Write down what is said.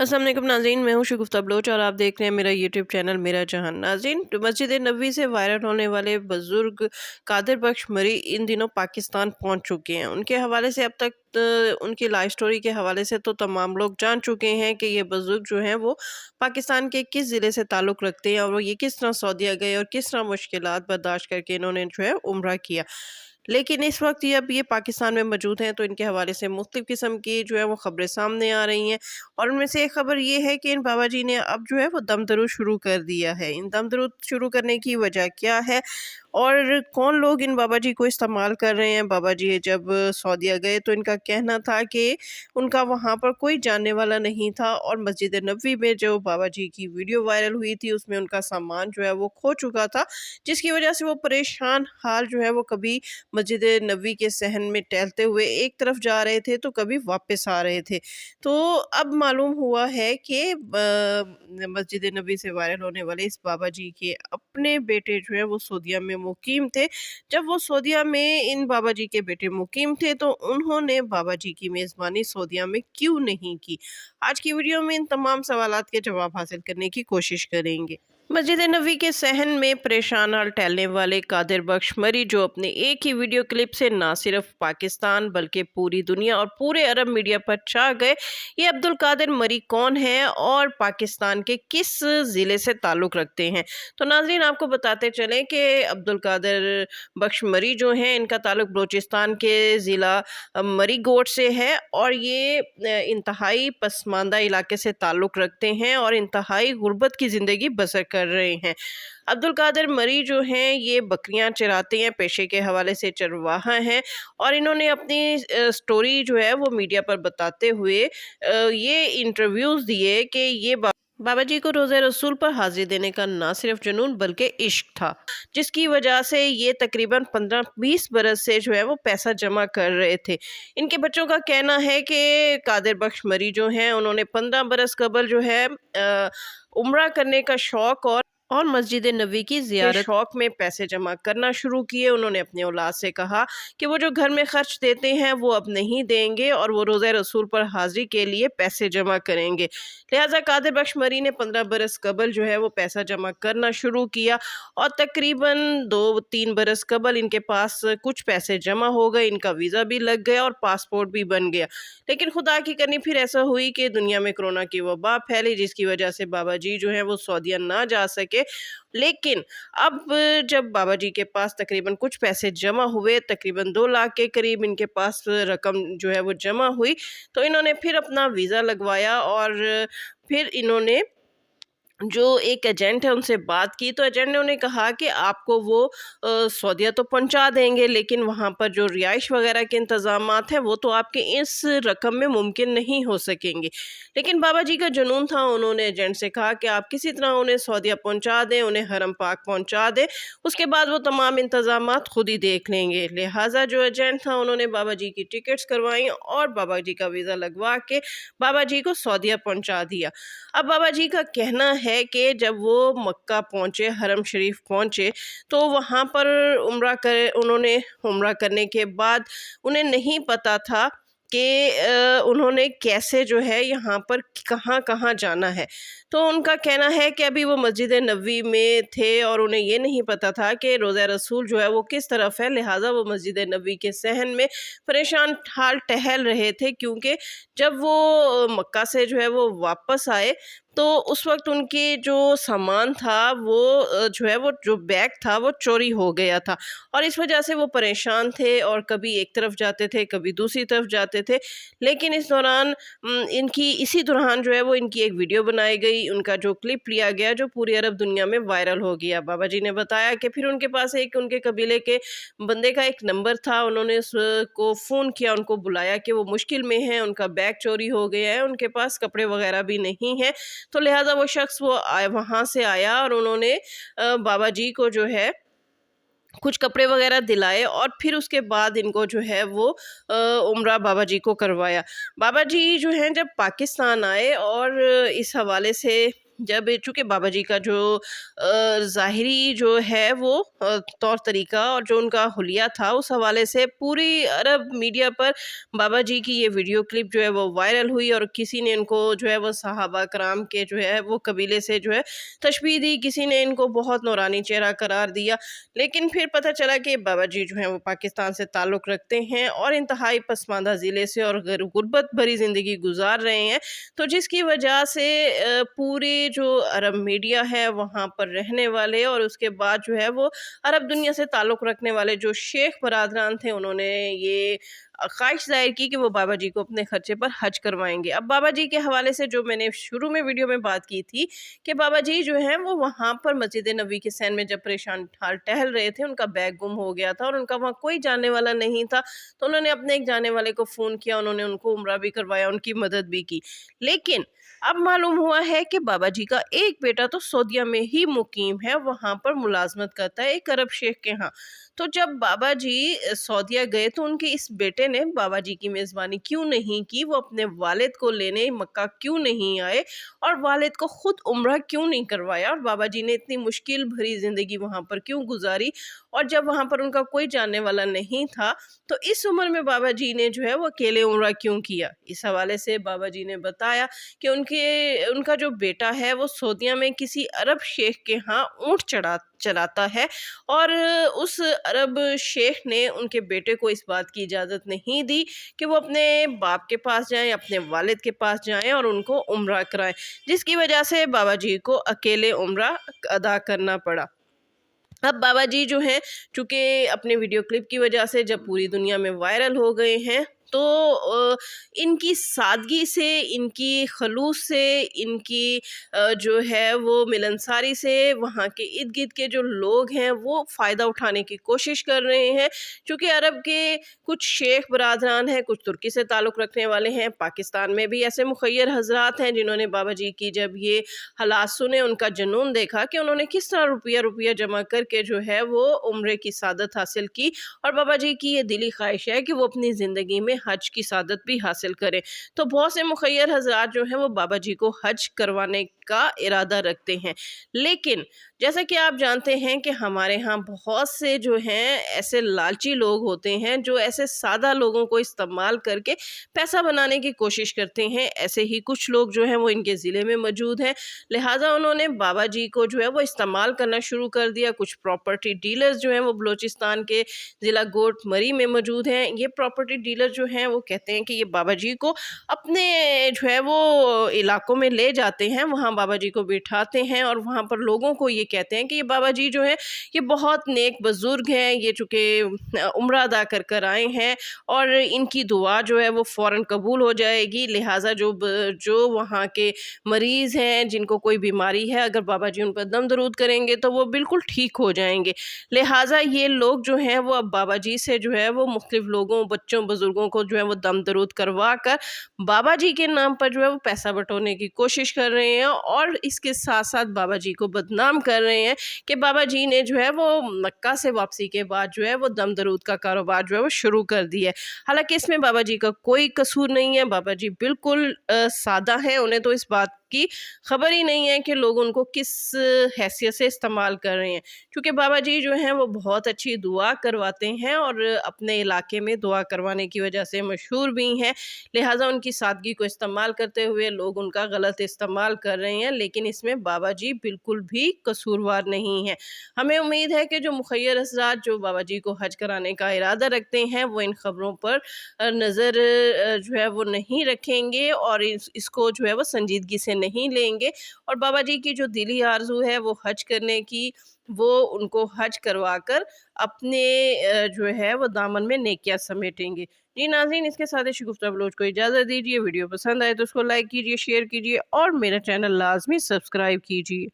अस्सलाम वालेकुम नाज़रीन, मैं हूँ शगुफ्ता बलोच और आप देख रहे हैं मेरा यूट्यूब चैनल मेरा जहान। नाज़रीन, मस्जिद नबवी से वायरल होने वाले बुज़ुर्ग कादिर बख्श मरी इन दिनों पाकिस्तान पहुँच चुके हैं। उनके हवाले से अब तक उनकी लाइफ स्टोरी के हवाले से तो तमाम लोग जान चुके हैं कि ये बुज़ुर्ग जो हैं वो पाकिस्तान के किस ज़िले से ताल्लुक़ रखते हैं और वो ये किस तरह सऊदीया गए और किस तरह मुश्किलात बर्दाश्त करके इन्होंने जो है उम्रा किया। लेकिन इस वक्त ये अब ये पाकिस्तान में मौजूद हैं, तो इनके हवाले से मुख्तलिफ़ किस्म की जो है वो ख़बरें सामने आ रही हैं। और उनमें से एक ख़बर ये है कि इन बाबा जी ने अब जो है वो दम दरूद शुरू कर दिया है। इन दम दरूद शुरू करने की वजह क्या है और कौन लोग इन बाबा जी को इस्तेमाल कर रहे हैं? बाबा जी जब सऊदीया गए तो इनका कहना था कि उनका वहाँ पर कोई जानने वाला नहीं था और मस्जिद नबवी में जो बाबा जी की वीडियो वायरल हुई थी उसमें उनका सामान जो है वो खो चुका था, जिसकी वजह से वो परेशान हाल जो है वो कभी मस्जिद नबवी के सहन में टहलते हुए एक तरफ जा रहे थे तो कभी वापस आ रहे थे। तो अब मालूम हुआ है कि मस्जिद नबवी से वायरल होने वाले इस बाबा जी के अपने बेटे जो है वो सऊदीया में मुकीम थे। जब वो सऊदीया में इन बाबा जी के बेटे मुकीम थे तो उन्होंने बाबा जी की मेज़बानी सऊदीया में क्यों नहीं की? आज की वीडियो में इन तमाम सवालात के जवाब हासिल करने की कोशिश करेंगे। मस्जिद नबवी के सहन में परेशान हाल टहलने वाले कादिर बख्श मरी जो अपने एक ही वीडियो क्लिप से ना सिर्फ पाकिस्तान बल्कि पूरी दुनिया और पूरे अरब मीडिया पर छा गए। ये अब्दुल कादिर मरी कौन है और पाकिस्तान के किस ज़िले से ताल्लुक़ रखते हैं? तो नाज़रीन, आपको बताते चलें कि अब्दुल कादिर बख्श मरी जो हैं इनका ताल्लुक़ बलूचिस्तान के ज़िला मरी गोट से है और ये इंतहाई पसमानदा इलाके से ताल्लुक़ रखते हैं और इंतहाई गुर्बत की ज़िंदगी बसर कर रहे हैं। अब्दुल कादिर मरी जो हैं ये बकरियां चराते हैं, पेशे के हवाले से चरवाहा हैं और इन्होंने अपनी स्टोरी जो है वो मीडिया पर बताते हुए ये इंटरव्यूज़ दिए कि ये बाबा जी को रोज़े रसूल पर हाजिरी देने का ना सिर्फ जुनून बल्कि इश्क था, जिसकी वजह से ये तकरीबन 15-20 बरस से जो है वो पैसा जमा कर रहे थे। इनके बच्चों का कहना है कि कादिर बख्श मरी जो हैं उन्होंने 15 बरस कबल जो है उम्रा करने का शौक़ और मस्जिद नबवी की ज़ियारत शौक़ में पैसे जमा करना शुरू किए। उन्होंने अपने औलाद से कहा कि वो जो घर में खर्च देते हैं वो अब नहीं देंगे और वो रोज़े रसूल पर हाज़िरी के लिए पैसे जमा करेंगे। लिहाजा कादिर बख्श मरी ने 15 बरस कबल जो है वो पैसा जमा करना शुरू किया और तकरीबन 2-3 बरस कबल इनके पास कुछ पैसे जमा हो गए, इनका वीज़ा भी लग गया और पासपोर्ट भी बन गया। लेकिन खुदा की करनी फिर ऐसा हुई कि दुनिया में कोरोना की वबा फैली, जिसकी वजह से बाबा जी जो है वो सऊदीया ना जा सके। लेकिन अब जब बाबा जी के पास तकरीबन कुछ पैसे जमा हुए, तकरीबन 2 लाख के करीब इनके पास रकम जो है वो जमा हुई, तो इन्होंने फिर अपना वीज़ा लगवाया और फिर इन्होंने जो एक एजेंट है उनसे बात की, तो एजेंट ने उन्हें कहा कि आपको वो सऊदीया तो पहुंचा देंगे लेकिन वहाँ पर जो रिहाइश वगैरह के इंतज़ामात हैं वो तो आपके इस रकम में मुमकिन नहीं हो सकेंगे। लेकिन बाबा जी का जुनून था, उन्होंने एजेंट से कहा कि आप किसी तरह उन्हें सऊदीया पहुंचा दें, उन्हें हरम पाक पहुंचा दें, उसके बाद वो तमाम इंतज़ामात खुद ही देख लेंगे। लिहाजा जो एजेंट था उन्होंने बाबा जी की टिकट्स करवाई और बाबा जी का वीज़ा लगवा के बाबा जी को सऊदीया पहुंचा दिया। अब बाबा जी का कहना है कि जब वो मक्का पहुँचे, हरम शरीफ पहुँचे, तो वहाँ पर उन्होंने उम्रा करने के बाद उन्हें नहीं पता था कि उन्होंने कैसे जो है यहाँ पर कहाँ-कहाँ जाना है। तो उनका कहना है कि अभी वो मस्जिद नबवी में थे और उन्हें ये नहीं पता था कि रोज़ा रसूल जो है वो किस तरफ है, लिहाजा वो मस्जिद नबवी के सहन में परेशान हाल टहल रहे थे, क्योंकि जब वो मक्का से जो है वो वापस आए तो उस वक्त उनके जो सामान था वो जो है वो जो बैग था वो चोरी हो गया था और इस वजह से वो परेशान थे और कभी एक तरफ जाते थे कभी दूसरी तरफ जाते थे। लेकिन इस दौरान इसी दौरान जो है वो इनकी एक वीडियो बनाई गई, उनका जो क्लिप लिया गया जो पूरी अरब दुनिया में वायरल हो गया। बाबा जी ने बताया कि फिर उनके पास एक उनके कबीले के बंदे का एक नंबर था, उन्होंने उसको फ़ोन किया, उनको बुलाया कि वो मुश्किल में हैं, उनका बैग चोरी हो गया है, उनके पास कपड़े वगैरह भी नहीं हैं। तो लिहाजा वो शख्स वहाँ से आया और उन्होंने बाबा जी को जो है कुछ कपड़े वगैरह दिलाए और फिर उसके बाद इनको जो है वो उम्रा बाबा जी को करवाया। बाबा जी जो हैं जब पाकिस्तान आए और इस हवाले से जब चूँकि बाबा जी का जो ज़ाहिरी जो है वो तौर तरीका और जो उनका हुलिया था, उस हवाले से पूरी अरब मीडिया पर बाबा जी की ये वीडियो क्लिप जो है वो वायरल हुई, और किसी ने इनको जो है वो सहाबा कराम के जो है वो कबीले से जो है तशबीह दी, किसी ने इनको बहुत नूरानी चेहरा करार दिया। लेकिन फिर पता चला कि बाबा जी जो हैं वो पाकिस्तान से ताल्लुक़ रखते हैं और इंतहाई पसमानदा ज़िले से और गुर्बत भरी ज़िंदगी गुजार रहे हैं। तो जिसकी वजह से पूरे जो अरब मीडिया है वहाँ पर रहने वाले और उसके बाद जो है वो अरब दुनिया से ताल्लुक़ रखने वाले जो शेख बरादरान थे, उन्होंने ये ख्वाहिश ज़ाहिर की कि वो बाबा जी को अपने खर्चे पर हज करवाएंगे। अब बाबा जी के हवाले से जो मैंने शुरू में वीडियो में बात की थी कि बाबा जी जो हैं वो वहाँ पर मस्जिद नबी के सैन में जब परेशान हाल टहल रहे थे, उनका बैग गुम हो गया था और उनका वहाँ कोई जानने वाला नहीं था। तो उन्होंने अपने एक जाने वाले को फ़ोन किया, उन्होंने उनको उम्रा भी करवाया, उनकी मदद भी की। लेकिन अब मालूम हुआ है कि बाबा जी का एक बेटा तो सऊदीया में ही मुकीम है, वहाँ पर मुलाजमत करता है एक अरब शेख के यहाँ। तो जब बाबा जी सऊदीया गए तो उनके इस बेटे ने बाबा जी की मेज़बानी क्यों नहीं की, वो अपने वालिद को लेने मक्का क्यों नहीं आए और वालिद को खुद उम्रा क्यों नहीं करवाया, और बाबा जी ने इतनी मुश्किल भरी ज़िंदगी वहाँ पर क्यों गुजारी, और जब वहाँ पर उनका कोई जानने वाला नहीं था तो इस उम्र में बाबा जी ने जो है वो अकेले उम्रा क्यों किया। इस हवाले से बाबा जी ने बताया कि उनका जो बेटा है वो सऊदीया में किसी अरब शेख के यहाँ ऊँट चलाता है, और उस अरब शेख ने उनके बेटे को इस बात की इजाज़त नहीं दी कि वो अपने बाप के पास जाएं, अपने वालिद के पास जाएं और उनको उम्रा कराएं, जिसकी वजह से बाबा जी को अकेले उम्रा अदा करना पड़ा। अब बाबा जी जो हैं, चूँकि अपने वीडियो क्लिप की वजह से जब पूरी दुनिया में वायरल हो गए हैं, तो इनकी सादगी से, इनकी खलूस से, इनकी जो है वो मिलनसारी से वहाँ के इर्द-गिर्द के जो लोग हैं वो फ़ायदा उठाने की कोशिश कर रहे हैं। चूँकि अरब के कुछ शेख बरादरान हैं, कुछ तुर्की से ताल्लुक़ रखने वाले हैं, पाकिस्तान में भी ऐसे मुख़य्यर हज़रात हैं जिन्होंने बाबा जी की जब ये हालात सुने, उनका जुनून देखा कि उन्होंने किस तरह रुपया जमा करके जो है वो उम्रे की सादत हासिल की, और बाबा जी की ये दिली ख्वाहिश है कि वो अपनी ज़िंदगी में हज की सादत भी हासिल करें। तो बहुत से मुख़य्यर हज़रात जो हैं वो बाबा जी को हज करवाने का इरादा रखते हैं। लेकिन जैसा कि आप जानते हैं कि हमारे यहाँ बहुत से जो हैं ऐसे लालची लोग होते हैं जो ऐसे सादा लोगों को इस्तेमाल करके पैसा बनाने की कोशिश करते हैं। ऐसे ही कुछ लोग जो हैं वो इनके ज़िले में मौजूद हैं, लिहाजा उन्होंने बाबा जी को जो है वो इस्तेमाल करना शुरू कर दिया। कुछ प्रॉपर्टी डीलर्स जो हैं वो बलूचिस्तान के ज़िला गोट मरी में मौजूद हैं। ये प्रॉपर्टी डीलर जो हैं वो कहते हैं कि ये बाबा जी को अपने जो है वो इलाकों में ले जाते हैं, वहाँ बाबा जी को बिठाते हैं और वहाँ पर लोगों को ये कहते हैं कि ये बाबा जी जो हैं ये बहुत नेक बुज़ुर्ग हैं, ये चूँकि उम्रा अदा कर कर आए हैं और इनकी दुआ जो है वो फ़ौरन कबूल हो जाएगी। लिहाजा जो वहाँ के मरीज़ हैं, जिनको कोई बीमारी है, अगर बाबा जी उन पर दम दरूद करेंगे तो वो बिल्कुल ठीक हो जाएंगे। लिहाजा ये लोग जो हैं वो अब बाबा जी से जो है वो मुख्तलिफ लोगों, बच्चों, बुज़ुर्गों को जो है वो दम दरूद करवा कर बाबा जी के नाम पर जो है वो पैसा बटोरने की कोशिश कर रहे हैं, और इसके साथ साथ बाबा जी को बदनाम कर रहे हैं कि बाबा जी ने जो है वो मक्का से वापसी के बाद जो है वो दम दरूद का कारोबार जो है वो शुरू कर दिया है। हालांकि इसमें बाबा जी का कोई कसूर नहीं है, बाबा जी बिल्कुल सादा हैं, उन्हें तो इस बात की खबर ही नहीं है कि लोग उनको किस हैसियत से इस्तेमाल कर रहे हैं, क्योंकि बाबा जी जो हैं वो बहुत अच्छी दुआ करवाते हैं और अपने इलाके में दुआ करवाने की वजह से मशहूर भी हैं। लिहाजा उनकी सादगी को इस्तेमाल करते हुए लोग उनका गलत इस्तेमाल कर रहे हैं, लेकिन इसमें बाबा जी बिल्कुल भी कसूरवार नहीं हैं। हमें उम्मीद है कि जो मुखय्यर हज़रात जो बाबा जी को हज कराने का इरादा रखते हैं वो इन खबरों पर नज़र जो है वो नहीं रखेंगे और इसको जो है वो संजीदगी से नहीं लेंगे, और बाबा जी की जो दिली आरज़ू है वो हज करने की, वो उनको हज करवा कर अपने जो है वो दामन में नेकियां समेटेंगे। जी नाज़रीन, इसके साथ ही शगुफ्ता बलोच को इजाज़त दीजिए। वीडियो पसंद आए तो उसको लाइक कीजिए, शेयर कीजिए और मेरा चैनल लाजमी सब्सक्राइब कीजिए।